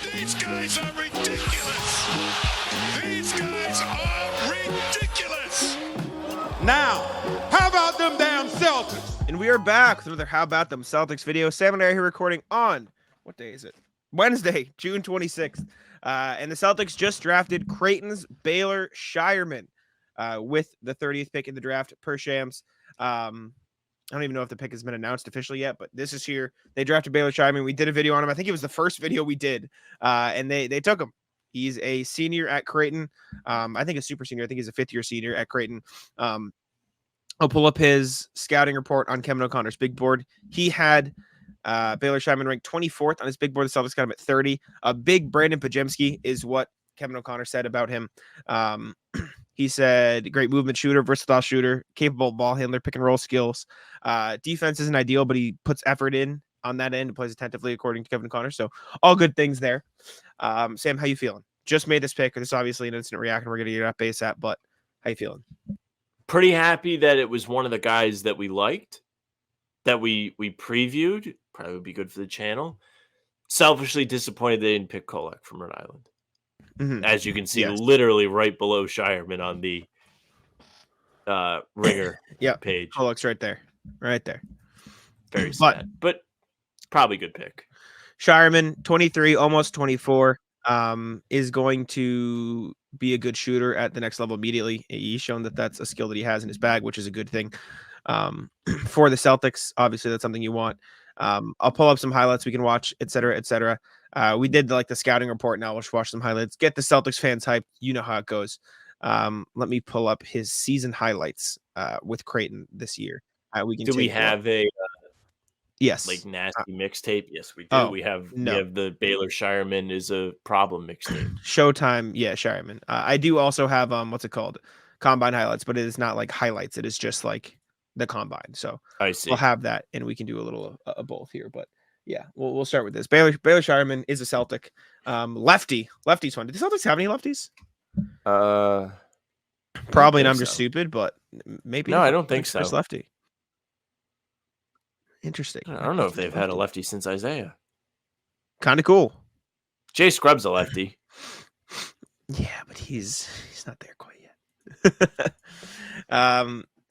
These guys are ridiculous. These guys are ridiculous. Now, how about them damn Celtics? And we are back with another How About Them Celtics video. Sam and I are here recording on, what day is it? Wednesday, June 26th. And the Celtics just drafted Creighton's Baylor Scheierman with the 30th pick in the draft per Shams. I don't even know if the pick has been announced officially yet, but this is here. They drafted Baylor Scheierman. We did a video on him. I think it was the first video we did, and they took him. He's a senior at Creighton. I think a super senior. I think he's a fifth-year senior at Creighton. I'll pull up his scouting report on Kevin O'Connor's big board. He had Baylor Scheierman ranked 24th on his big board. The Celtics got him at 30. A big Brandon Pajemski is what Kevin O'Connor said about him. He said, great movement shooter, versatile shooter, capable ball handler, pick and roll skills. Defense isn't ideal, but he puts effort in on that end and plays attentively, according to Kevin O'Connor. So all good things there. Sam, how you feeling? Just made this pick. This is obviously an instant reaction. We're going to get up ASAP, but how you feeling? Pretty happy that it was one of the guys that we liked, that we previewed. Probably would be good for the channel. Selfishly disappointed they didn't pick Kolek from Rhode Island. Mm-hmm. As you can see, literally right below Scheierman on the Ringer page. Kolek's right there. Right there. Very sad, but probably good pick. Scheierman, 23, almost 24, is going to be a good shooter at the next level immediately. He's shown that that's a skill that he has in his bag, which is a good thing. For the Celtics, obviously that's something you want. I'll pull up some highlights we can watch, et cetera, et cetera. We did the scouting report. Now we'll just watch some highlights. Get the Celtics fans hyped. You know how it goes. Let me pull up his season highlights with Creighton this year. We can. Do we have a yes, nasty mixtape? Yes, we do. We have the Baylor Scheierman is a problem mixtape. Showtime, Scheierman. I do also have what's it called? Combine highlights, but it is not like highlights. It is just like the combine. So I see. We'll have that, and we can do a little of both here. But yeah, we'll start with this. Baylor Scheierman is a Celtic. Lefty's one. Did the Celtics have any lefties? Probably, and I'm just stupid, but maybe. No, I don't think so. First lefty. Interesting. I don't know if they've had a lefty since Isaiah. Kind of cool. Jay Scrubb's a lefty. Yeah, but he's not there quite yet.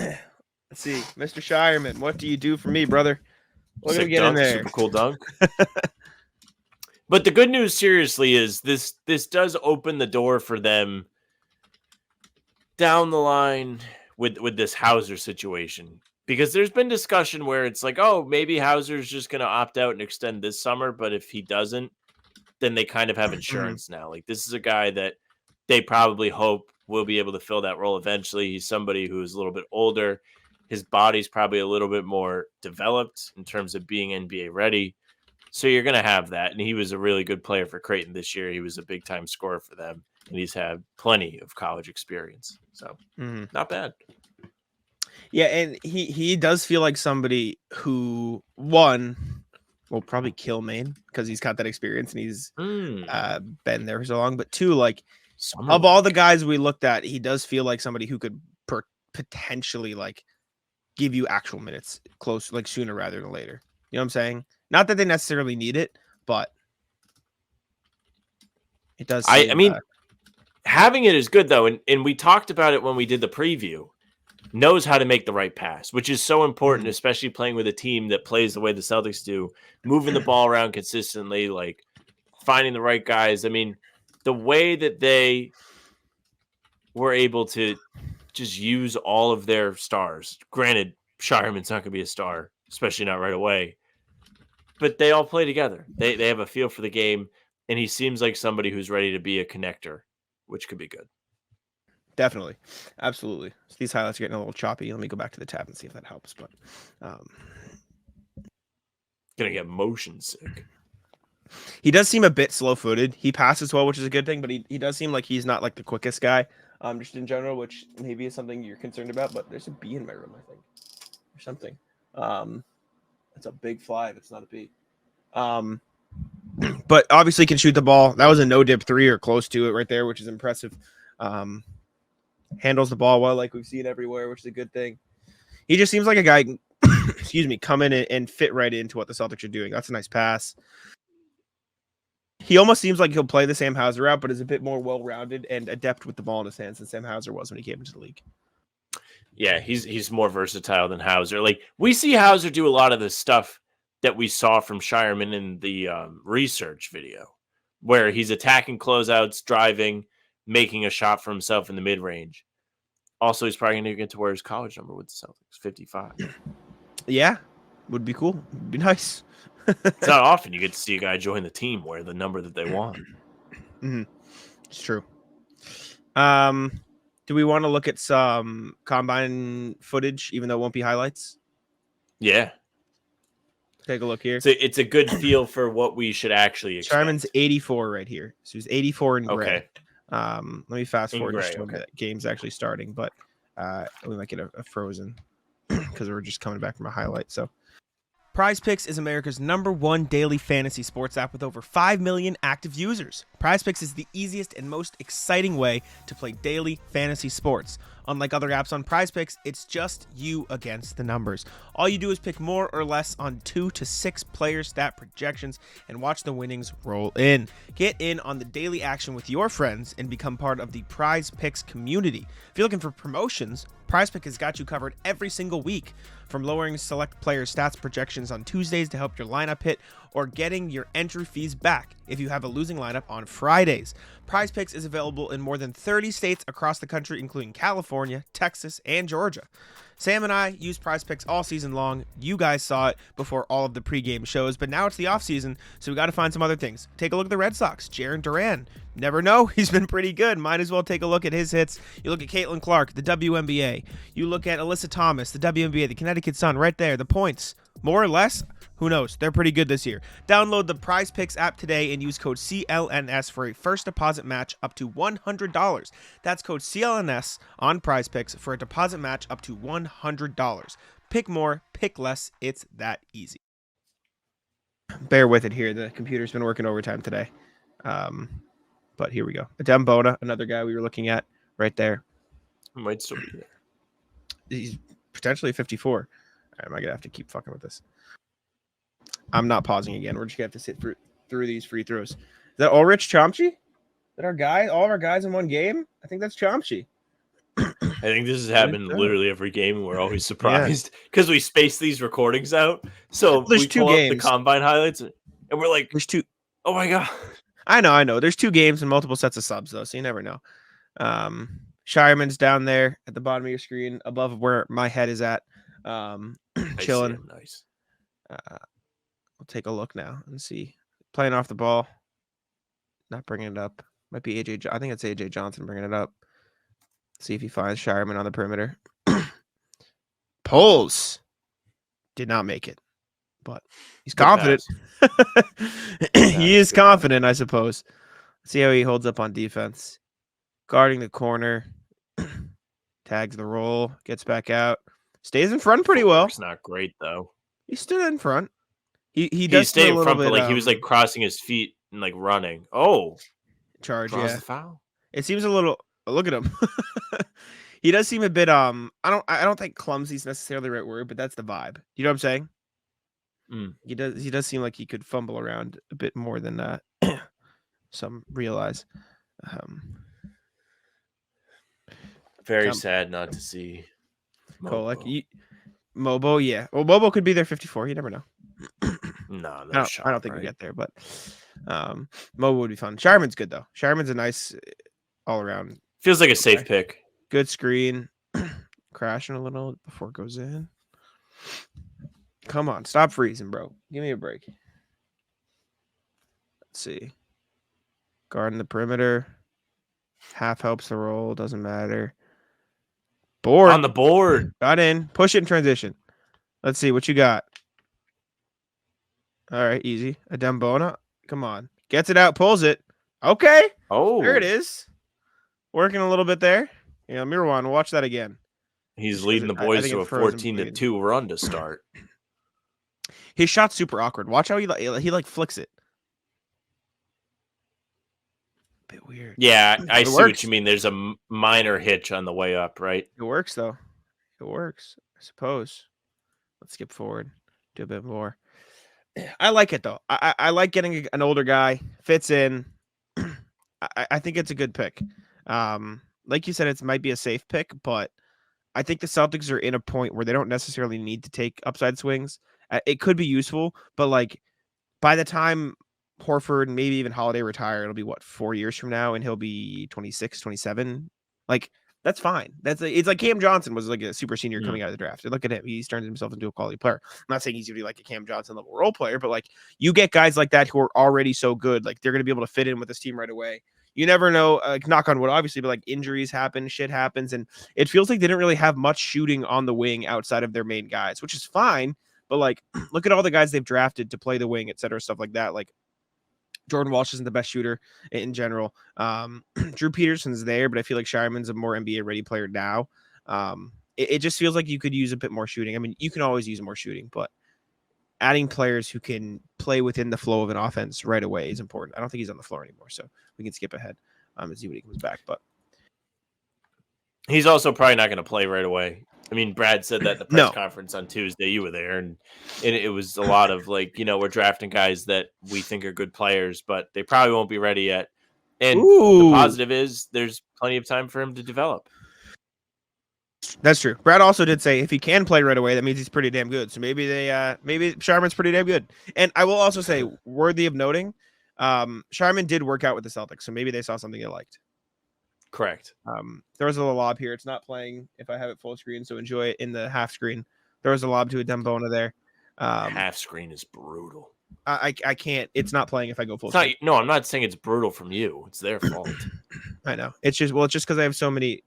Let's see, Mr. Scheierman, what do you do for me, brother? What do we get in there? Super cool dunk. But the good news, seriously, is this does open the door for them down the line with this Hauser situation. Because there's been discussion where it's like, oh, maybe Hauser's just going to opt out and extend this summer. But if he doesn't, then they kind of have insurance now. Like, this is a guy that they probably hope will be able to fill that role eventually. He's somebody who is a little bit older. His body's probably a little bit more developed in terms of being NBA ready. So you're going to have that. And he was a really good player for Creighton this year. He was a big-time scorer for them. And he's had plenty of college experience. So not bad. Yeah, and he does feel like somebody who, one, will probably kill Maine because he's got that experience and he's been there for so long. But two, of all the guys we looked at, he does feel like somebody who could potentially give you actual minutes close, sooner rather than later. You know what I'm saying? Not that they necessarily need it, but it does. I mean, having it is good though, and we talked about it when we did the preview. Knows how to make the right pass, which is so important, especially playing with a team that plays the way the Celtics do, moving the ball around consistently, finding the right guys. I mean, the way that they were able to just use all of their stars. Granted, Scheierman's not going to be a star, especially not right away, but they all play together. They have a feel for the game, and he seems like somebody who's ready to be a connector, which could be good. Definitely. Absolutely. So these highlights are getting a little choppy. Let me go back to the tab and see if that helps. But gonna get motion sick. He does seem a bit slow-footed. He passes well, which is a good thing, but he does seem like he's not the quickest guy, just in general, which maybe is something you're concerned about. But there's a bee in my room, I think, or something. It's a big fly. It's not a bee. But obviously can shoot the ball. That was a no-dip three or close to it right there, which is impressive. Handles the ball well, like we've seen everywhere, which is a good thing. He just seems like a guy, come in and fit right into what the Celtics are doing. That's a nice pass. He almost seems like he'll play the Sam Hauser route, but is a bit more well-rounded and adept with the ball in his hands than Sam Hauser was when he came into the league. Yeah, he's more versatile than Hauser. Like, we see Hauser do a lot of the stuff that we saw from Scheierman in the research video, where he's attacking closeouts, driving, making a shot for himself in the mid-range. Also, he's probably going to get to wear his college number with the Celtics, 55. Yeah, would be cool. Would be nice. It's not often you get to see a guy join the team wear the number that they want. Mm-hmm. It's true. Do we want to look at some combine footage, even though it won't be highlights? Yeah. Take a look here. So it's a good feel for what we should actually expect. Scheierman's 84 right here. So he's 84 in gray. Okay. Let me fast forward just to when okay. the game's actually starting, but we might get a frozen because we're just coming back from a highlight. So Prize Picks is America's #1 daily fantasy sports app with over 5 million active users. Prize Picks is the easiest and most exciting way to play daily fantasy sports. Unlike other apps on Prize Picks, it's just you against the numbers. All you do is pick more or less on 2 to 6 player stat projections and watch the winnings roll in. Get in on the daily action with your friends and become part of the Prize Picks community. If you're looking for promotions, Prize Pick has got you covered every single week. From lowering select player stats projections on Tuesdays to help your lineup hit, or getting your entry fees back if you have a losing lineup on Fridays. Prize Picks is available in more than 30 states across the country, including California, Texas, and Georgia. Sam and I use Prize Picks all season long. You guys saw it before all of the pregame shows, but now it's the offseason, so we got to find some other things. Take a look at the Red Sox. Jarren Duran. Never know. He's been pretty good. Might as well take a look at his hits. You look at Caitlin Clark, the WNBA. You look at Alyssa Thomas, the WNBA, the Connecticut Sun, right there. The points. More or less, who knows? They're pretty good this year. Download the Prize Picks app today and use code CLNS for a first deposit match up to $100. That's code CLNS on Prize Picks for a deposit match up to $100. Pick more, pick less. It's that easy. Bear with it here. The computer's been working overtime today. But here we go. Adem Bona, another guy we were looking at right there. Might still be there. He's potentially 54. All right, am I going to have to keep fucking with this? I'm not pausing again. We're just going to have to sit through these free throws. Is that Ulrich Chomchi? Is that our guy? All of our guys in one game? I think that's Chomchi. I think this has happened literally every game, and we're always surprised because we space these recordings out. So there's we 2 pull games. up the combine highlights, and we're like, there's 2. Oh my god! I know. There's 2 games and multiple sets of subs, though, so you never know. Scheierman's down there at the bottom of your screen, above where my head is at, chilling. Nice. We'll take a look now and see. Playing off the ball. Not bringing it up. Might be AJ. I think it's AJ Johnson bringing it up. See if he finds Scheierman on the perimeter. Pulls. Did not make it. But he's confident. He is confident, I suppose. Let's see how he holds up on defense. Guarding the corner. Tags the roll. Gets back out. Stays in front pretty well. It's not great, though. He stood in front. He does stay in front, bit, but like he was like crossing his feet and like running. Oh, charge, draws yeah. the foul. It seems a little. Look at him. He does seem a bit. I don't think clumsy is necessarily the right word, but that's the vibe. You know what I'm saying? He does seem like he could fumble around a bit more than some realize. Very sad not to see Kolek. Mobo, yeah. Well, Mobo could be there 54. You never know. No, I don't think we get there, but Mobo would be fun. Scheierman's good though. Scheierman's a nice all around. Feels like a safe pick. Good screen. Crashing a little before it goes in. Come on, stop freezing, bro. Give me a break. Let's see. Guarding the perimeter. Half helps the roll. Doesn't matter. Board. On the board. Got in. Push it in transition. Let's see what you got. All right, easy. Adem Bona. Come on. Gets it out. Pulls it. Okay. Oh. There it is. Working a little bit there. Yeah, Mirwan, watch that again. He's leading the boys to a 14-2 run to start. His shot's super awkward. Watch how he flicks it. Bit weird. Yeah, I see what you mean. There's a minor hitch on the way up, right? It works though. It works, I suppose. Let's skip forward. Do a bit more. I like it though. I like getting an older guy, fits in. I think it's a good pick. Like you said, it might be a safe pick, but I think the Celtics are in a point where they don't necessarily need to take upside swings. It could be useful, but like by the time Horford and maybe even Holiday retire, it'll be what, 4 years from now, and he'll be 26, 27. Like that's fine. It's like Cam Johnson was like a super senior coming out of the draft. And look at him. He's turned himself into a quality player. I'm not saying he's going to be like a Cam Johnson level role player, but like you get guys like that who are already so good, like they're going to be able to fit in with this team right away. You never know, knock on wood, obviously, but like injuries happen, shit happens. And it feels like they didn't really have much shooting on the wing outside of their main guys, which is fine. But like, look at all the guys they've drafted to play the wing, et cetera, stuff like that. Like Jordan Walsh isn't the best shooter in general. Drew Peterson's there, but I feel like Scheierman's a more NBA ready player now. It just feels like you could use a bit more shooting. I mean, you can always use more shooting, but adding players who can play within the flow of an offense right away is important. I don't think he's on the floor anymore, so we can skip ahead and see when he comes back. But he's also probably not going to play right away. I mean, Brad said that at the press conference on Tuesday. You were there, and it was a lot of like, we're drafting guys that we think are good players, but they probably won't be ready yet. And the positive is there's plenty of time for him to develop. That's true. Brad also did say if he can play right away, that means he's pretty damn good. So maybe maybe Scheierman's pretty damn good. And I will also say, worthy of noting, Scheierman did work out with the Celtics, so maybe they saw something they liked. Correct. There was a little lob here. It's not playing if I have it full screen, so enjoy it in the half screen. There was a lob to a Dembona there. Half screen is brutal. I can't. It's not playing if I go full screen. No, I'm not saying it's brutal from you. It's their fault. I know. It's just because I have so many.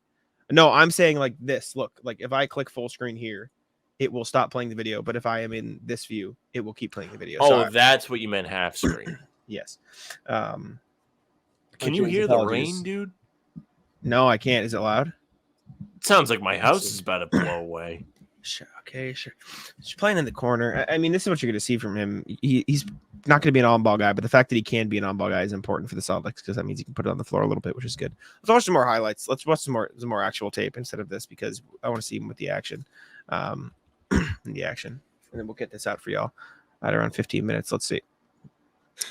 No, I'm saying like this. Look, like if I click full screen here, it will stop playing the video. But if I am in this view, it will keep playing the video. Oh, that's what you meant, half screen. Yes. Can you hear the rain, dude? No, I can't. Is it loud? It sounds like my house is about to blow away. Sure. Okay, sure. He's playing in the corner. I mean, this is what you're going to see from him. He's not going to be an on-ball guy, but the fact that he can be an on-ball guy is important for the Celtics because that means he can put it on the floor a little bit, which is good. Let's watch some more highlights. Let's watch some more actual tape instead of this because I want to see him with the action. And then we'll get this out for y'all at around 15 minutes. Let's see.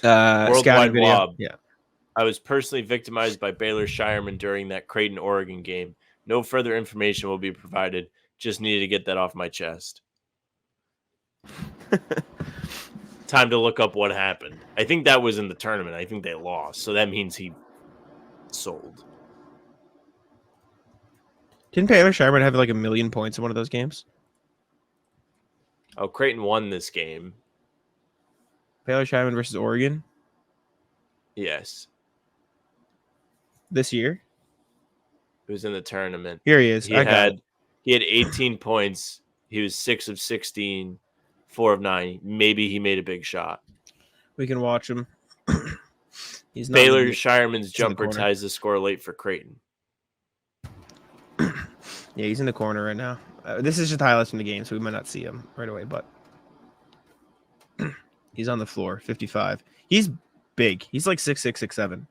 Worldwide video. Wob. Yeah. I was personally victimized by Baylor Scheierman during that Creighton, Oregon game. No further information will be provided. Just needed to get that off my chest. Time to look up what happened. I think that was in the tournament. I think they lost. So that means he sold. Didn't Baylor Scheierman have like 1 million points in one of those games? Oh, Creighton won this game. Baylor Scheierman versus Oregon? Yes. This year? It was in the tournament. Here he is. He had 18 points. He was 6 of 16, 4 of 9. Maybe he made a big shot. We can watch him. He's Baylor Scheierman's jumper ties the score late for Creighton. Yeah, he's in the corner right now. This is just highlights from the game, so we might not see him right away, but he's on the floor, 55. He's big. He's like 6'6", 6'7".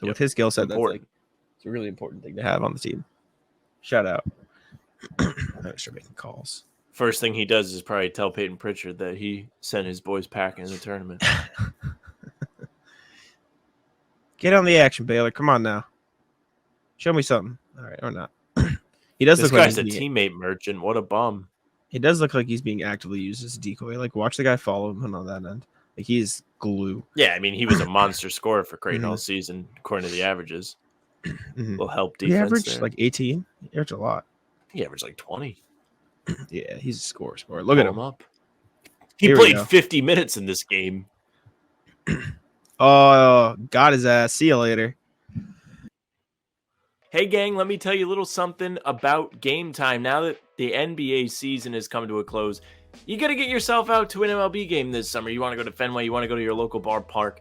So with his skill set, that's like it's a really important thing to have on the team. Shout out. I'm sure making calls. First thing he does is probably tell Peyton Pritchard that he sent his boys packing in the tournament. Get on the action, Baylor. Come on now. Show me something. All right, or not. He does this look guy's like a teammate merchant. What a bum. He does look like he's being actively used as a decoy. Like, watch the guy follow him on that end. Like, he's glue. Yeah, I mean, he was a monster scorer for Creighton all season, according to the averages. Will help defense. He averaged there. like 18. He averaged a lot. He averaged like 20. Yeah, he's a scorer. Look at him up. He played 50 minutes in this game. Oh, got his ass. See you later. Hey, gang, let me tell you a little something about Game Time. Now that the NBA season has come to a close, you got to get yourself out to an MLB game this summer. You want to go to Fenway, you want to go to your local ballpark.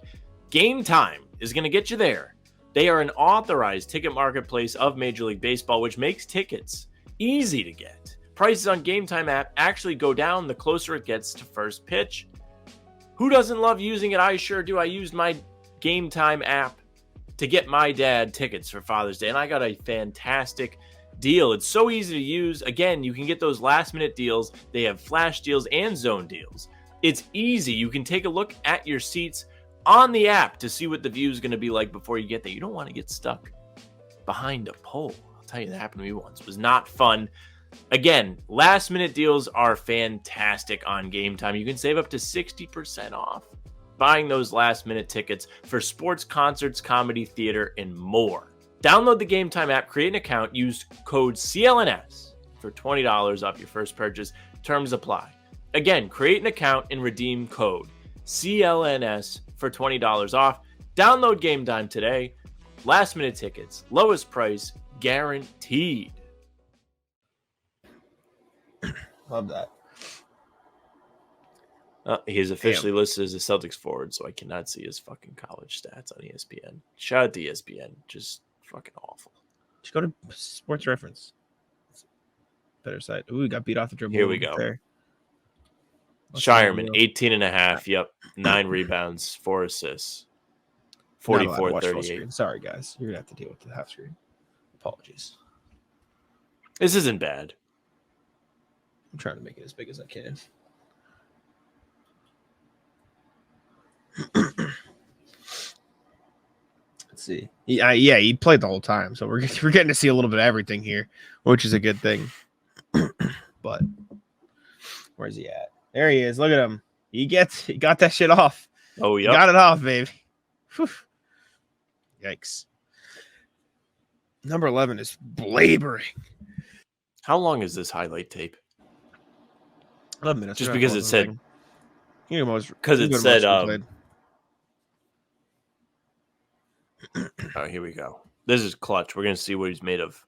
Game Time is going to get you there. They are an authorized ticket marketplace of Major League Baseball, which makes tickets easy to get. Prices on Game Time app actually go down the closer it gets to first pitch. Who doesn't love using it? I sure do. I used my Game Time app to get my dad tickets for Father's Day, and I got a fantastic deal. It's so easy to use. Again, you can get those last-minute deals. They have flash deals and zone deals. It's easy. You can take a look at your seats on the app to see what the view is going to be like before you get there. You don't want to get stuck behind a pole. I'll tell you, that happened to me once. It was not fun. Again, last minute deals are fantastic on Game Time. You can save up to 60% off buying those last minute tickets for sports, concerts, comedy, theater, and more. Download the Game Time app, create an account, use code CLNS for $20 off your first purchase. Terms apply. Again, create an account and redeem code CLNS for $20 off. Download Game Time today. Last minute tickets, lowest price, guaranteed. Love that. He is officially listed as a Celtics forward, so I cannot see his fucking college stats on ESPN. Shout out to ESPN. Just fucking awful. Just go to Sports Reference. Better side. Ooh, we got beat off the dribble. Here we go. There. Scheierman, 18.5. Yep. 9 rebounds, 4 assists. 44-38. Sorry, guys. You're going to have to deal with the half screen. Apologies. This isn't bad. I'm trying to make it as big as I can. Let's see. He played the whole time, so we're getting to see a little bit of everything here, which is a good thing. But where's he at? There he is. Look at him. He got that shit off. Oh, yeah. Got it off, baby. Whew. Yikes. Number 11 is blabbering. How long is this highlight tape? 11 minutes. Just because it said. Because it said. Oh, here we go. This is clutch. We're going to see what he's made of.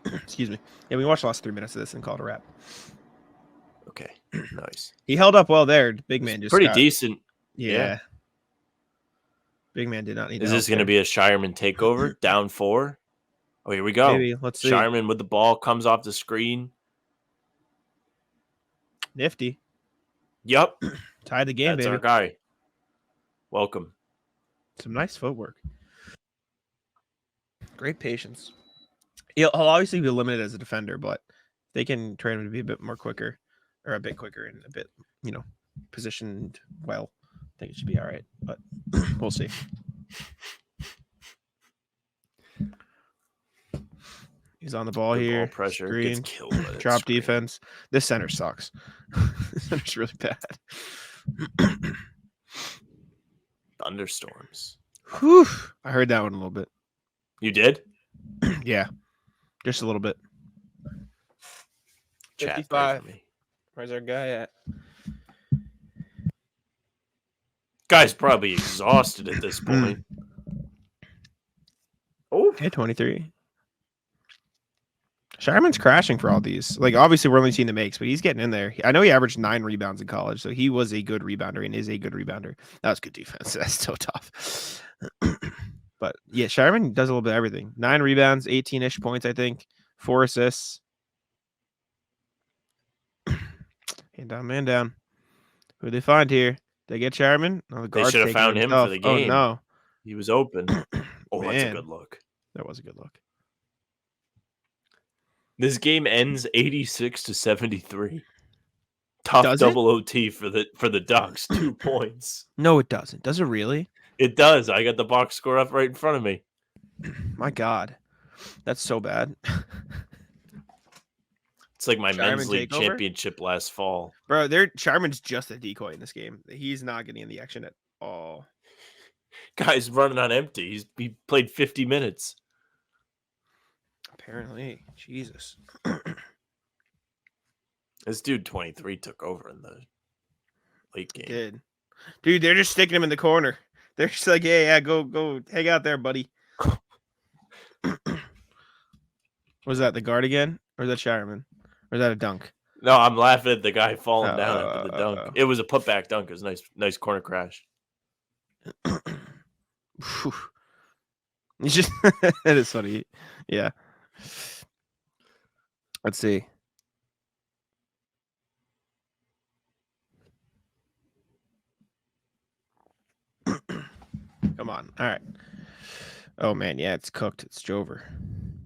Excuse me. Yeah, we watched the last 3 minutes of this and called a wrap. Okay. Nice. He held up well there. Big man just pretty decent. Yeah. Big man did not need. Is this going to be a Scheierman takeover? Down 4? Oh, here we go. Maybe. Let's see. Scheierman with the ball comes off the screen. Nifty. Yep. Tied the game, That's baby. our guy. Welcome. Some nice footwork. Great patience. He'll obviously be limited as a defender, but they can train him to be a bit quicker and a bit, positioned well. I think it should be all right, but we'll see. He's on the ball Good here. Ball pressure. Screen. Gets killed by that Drop screen. defense. This center sucks. This center's really bad. Thunderstorms. Whew. I heard that one a little bit. You did? Yeah. Just a little bit. Chat 55. for me. Where's our guy at? Guy's probably exhausted at this point. Oh, Okay, 23. Scheierman's crashing for all these. Like, obviously, we're only seeing the makes, but he's getting in there. I know he averaged 9 rebounds in college, so he was a good rebounder and is a good rebounder. That was good defense. That's so tough. But, yeah, Scheierman does a little bit of everything. 9 rebounds, 18-ish points, I think. 4 assists. Man down. Who they find here? They get Scheierman? Oh, the they guard's should have taking found him himself. for the game. Oh, no. He was open. Oh, that's a Man. good look. That was a good look. This game ends 86-73. Tough Does it? double OT for the Ducks. 2 points. No, it doesn't. Does it really? It does. I got the box score up right in front of me. My God. That's so bad. It's like my Scheierman men's league takeover? championship last fall. Bro, Scheierman's just a decoy in this game. He's not getting in the action at all. Guy's running on empty. He played 50 minutes. Apparently. Jesus. This dude 23 took over in the late game. Did. Dude, they're just sticking him in the corner. They're just like, yeah, go hang out there, buddy. Was that the guard again? Or is that Scheierman? Or is that a dunk? No, I'm laughing at the guy falling down after the dunk. oh. It was a putback dunk. It was nice corner crash. Whew. It's just it is funny. Yeah. Let's see. Come on. All right. Oh man, yeah, it's cooked. It's Jover.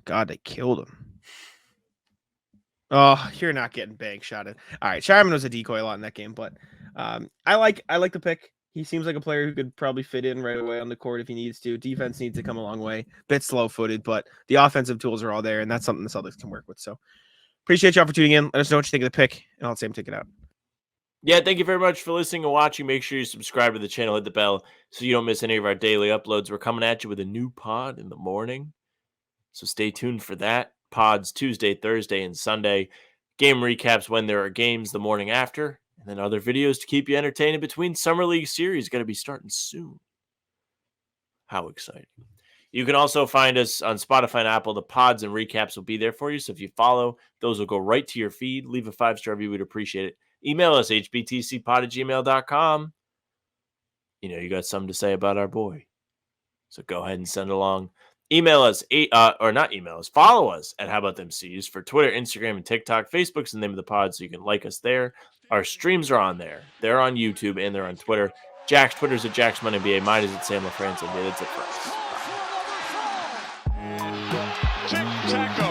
God, they killed him. Oh, you're not getting bank shotted. All right, Scheierman was a decoy a lot in that game, but I like the pick. He seems like a player who could probably fit in right away on the court if he needs to. Defense needs to come a long way. Bit slow-footed, but the offensive tools are all there, and that's something the Celtics can work with. So appreciate y'all for tuning in. Let us know what you think of the pick, and I'll say him take it out. Yeah, thank you very much for listening and watching. Make sure you subscribe to the channel, hit the bell so you don't miss any of our daily uploads. We're coming at you with a new pod in the morning, so stay tuned for that. Pods Tuesday, Thursday, and Sunday. Game recaps when there are games the morning after, and then other videos to keep you entertained in between. Summer League Series going to be starting soon. How exciting. You can also find us on Spotify and Apple. The pods and recaps will be there for you, so if you follow, those will go right to your feed. Leave a 5-star review. We'd appreciate it. Email us, hbtcpod@gmail.com. You know, you got something to say about our boy, so go ahead and send along. Email us, or not email us, follow us at How About Them C's for Twitter, Instagram, and TikTok. Facebook's the name of the pod, so you can like us there. Our streams are on there. They're on YouTube, and they're on Twitter. Jack's Twitter's at JacksMonNBA. Mine is at Sam LaFrance. And that's it for us. Tic-tac-toe.